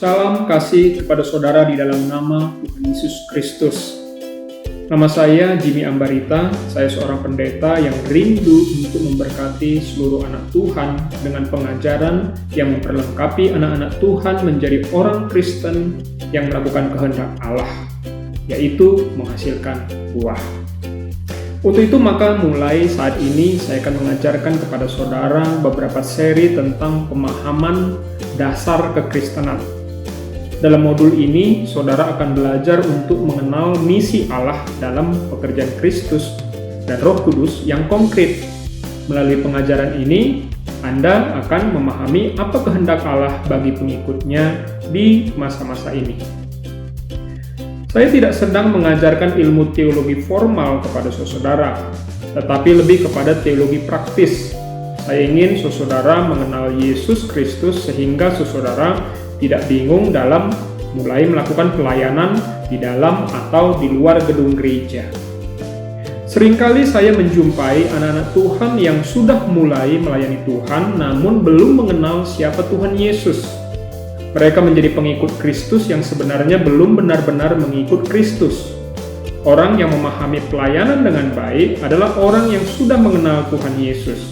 Salam kasih kepada saudara di dalam nama Tuhan Yesus Kristus. Nama saya Jimmy Ambarita, saya seorang pendeta yang rindu untuk memberkati seluruh anak Tuhan dengan pengajaran yang memperlengkapi anak-anak Tuhan menjadi orang Kristen yang melakukan kehendak Allah, yaitu menghasilkan buah. Untuk itu maka mulai saat ini saya akan mengajarkan kepada saudara beberapa seri tentang pemahaman dasar kekristenan. Dalam modul ini, saudara akan belajar untuk mengenal misi Allah dalam pekerjaan Kristus dan Roh Kudus yang konkret. Melalui pengajaran ini, Anda akan memahami apa kehendak Allah bagi pengikutnya di masa-masa ini. Saya tidak sedang mengajarkan ilmu teologi formal kepada saudara, tetapi lebih kepada teologi praktis. Saya ingin saudara mengenal Yesus Kristus sehingga saudara tidak bingung dalam mulai melakukan pelayanan di dalam atau di luar gedung gereja. Seringkali saya menjumpai anak-anak Tuhan yang sudah mulai melayani Tuhan namun belum mengenal siapa Tuhan Yesus. Mereka menjadi pengikut Kristus yang sebenarnya belum benar-benar mengikut Kristus. Orang yang memahami pelayanan dengan baik adalah orang yang sudah mengenal Tuhan Yesus.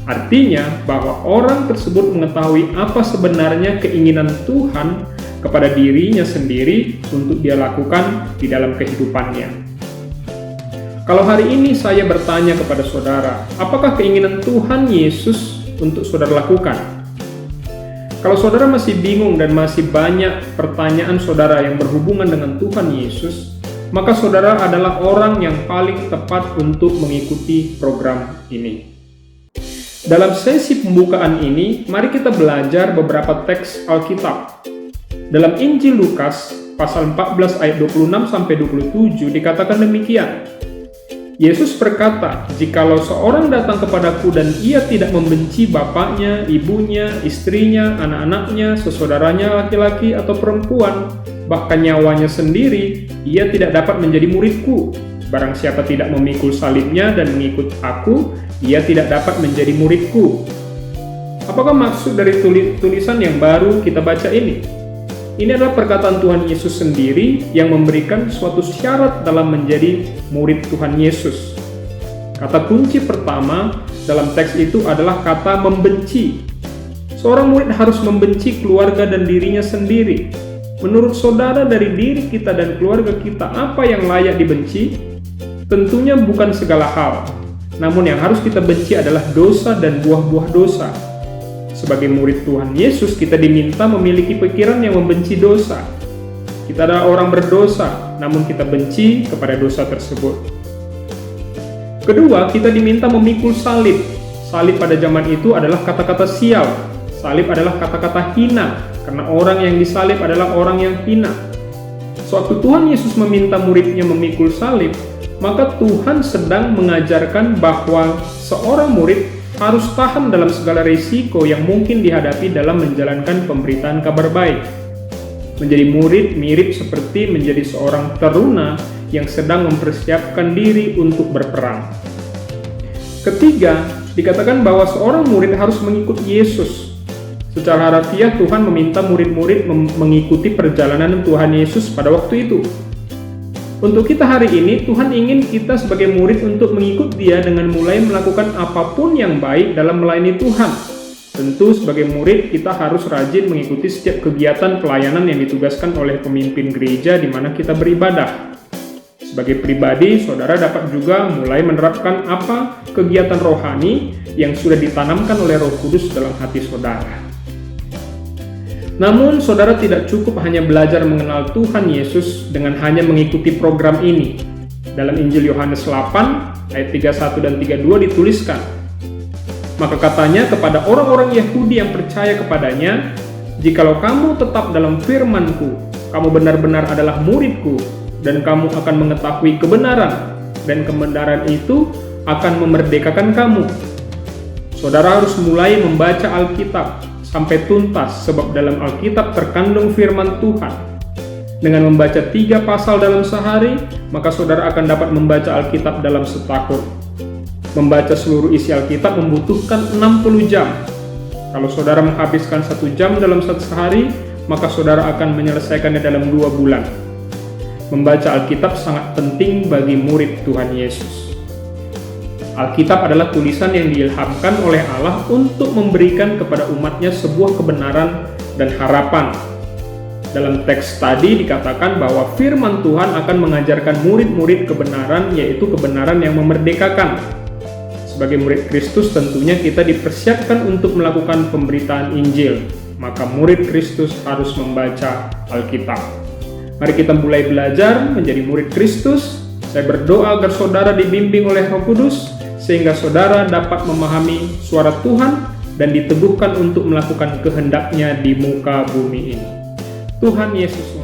Artinya bahwa orang tersebut mengetahui apa sebenarnya keinginan Tuhan kepada dirinya sendiri untuk dia lakukan di dalam kehidupannya. Kalau hari ini saya bertanya kepada saudara, apakah keinginan Tuhan Yesus untuk saudara lakukan? Kalau saudara masih bingung dan masih banyak pertanyaan saudara yang berhubungan dengan Tuhan Yesus, maka saudara adalah orang yang paling tepat untuk mengikuti program ini. Dalam sesi pembukaan ini, mari kita belajar beberapa teks Alkitab. Dalam Injil Lukas, pasal 14 ayat 26-27 dikatakan demikian. Yesus berkata, "Jikalau seorang datang kepadaku dan ia tidak membenci bapaknya, ibunya, istrinya, anak-anaknya, sesaudaranya laki-laki atau perempuan, bahkan nyawanya sendiri, ia tidak dapat menjadi muridku. Barang siapa tidak memikul salibnya dan mengikut aku, ia tidak dapat menjadi muridku." Apakah maksud dari tulisan yang baru kita baca ini? Ini adalah perkataan Tuhan Yesus sendiri yang memberikan suatu syarat dalam menjadi murid Tuhan Yesus. Kata kunci pertama dalam teks itu adalah kata membenci. Seorang murid harus membenci keluarga dan dirinya sendiri. Menurut saudara, dari diri kita dan keluarga kita, apa yang layak dibenci? Tentunya bukan segala hal. Namun yang harus kita benci adalah dosa dan buah-buah dosa. Sebagai murid Tuhan Yesus, kita diminta memiliki pikiran yang membenci dosa. Kita adalah orang berdosa, namun kita benci kepada dosa tersebut. Kedua, kita diminta memikul salib. Salib pada zaman itu adalah kata-kata sial. Salib adalah kata-kata hina, karena orang yang disalib adalah orang yang hina. Sewaktu Tuhan Yesus meminta muridnya memikul salib, maka Tuhan sedang mengajarkan bahwa seorang murid harus tahan dalam segala risiko yang mungkin dihadapi dalam menjalankan pemberitaan kabar baik. Menjadi murid mirip seperti menjadi seorang teruna yang sedang mempersiapkan diri untuk berperang. Ketiga, dikatakan bahwa seorang murid harus mengikuti Yesus. Secara harfiah Tuhan meminta murid-murid mengikuti perjalanan Tuhan Yesus pada waktu itu. Untuk kita hari ini, Tuhan ingin kita sebagai murid untuk mengikut Dia dengan mulai melakukan apapun yang baik dalam melayani Tuhan. Tentu sebagai murid kita harus rajin mengikuti setiap kegiatan pelayanan yang ditugaskan oleh pemimpin gereja di mana kita beribadah. Sebagai pribadi, saudara dapat juga mulai menerapkan apa kegiatan rohani yang sudah ditanamkan oleh Roh Kudus dalam hati saudara. Namun, saudara tidak cukup hanya belajar mengenal Tuhan Yesus dengan hanya mengikuti program ini. Dalam Injil Yohanes 8, ayat 31 dan 32 dituliskan, "Maka katanya kepada orang-orang Yahudi yang percaya kepadanya, jikalau kamu tetap dalam firman-Ku, kamu benar-benar adalah murid-Ku, dan kamu akan mengetahui kebenaran, dan kebenaran itu akan memerdekakan kamu." Saudara harus mulai membaca Alkitab sampai tuntas, sebab dalam Alkitab terkandung firman Tuhan. Dengan membaca 3 pasal dalam sehari, maka saudara akan dapat membaca Alkitab dalam setahun. Membaca seluruh isi Alkitab membutuhkan 60 jam. Kalau saudara menghabiskan 1 jam dalam satu hari, maka saudara akan menyelesaikannya dalam 2 bulan. Membaca Alkitab sangat penting bagi murid Tuhan Yesus. Alkitab adalah tulisan yang diilhamkan oleh Allah untuk memberikan kepada umatnya sebuah kebenaran dan harapan. Dalam teks tadi dikatakan bahwa firman Tuhan akan mengajarkan murid-murid kebenaran, yaitu kebenaran yang memerdekakan. Sebagai murid Kristus tentunya kita dipersiapkan untuk melakukan pemberitaan Injil, maka murid Kristus harus membaca Alkitab. Mari kita mulai belajar menjadi murid Kristus. Saya berdoa agar saudara dibimbing oleh Roh Kudus, sehingga saudara dapat memahami suara Tuhan dan diteguhkan untuk melakukan kehendak-Nya di muka bumi ini. Tuhan Yesus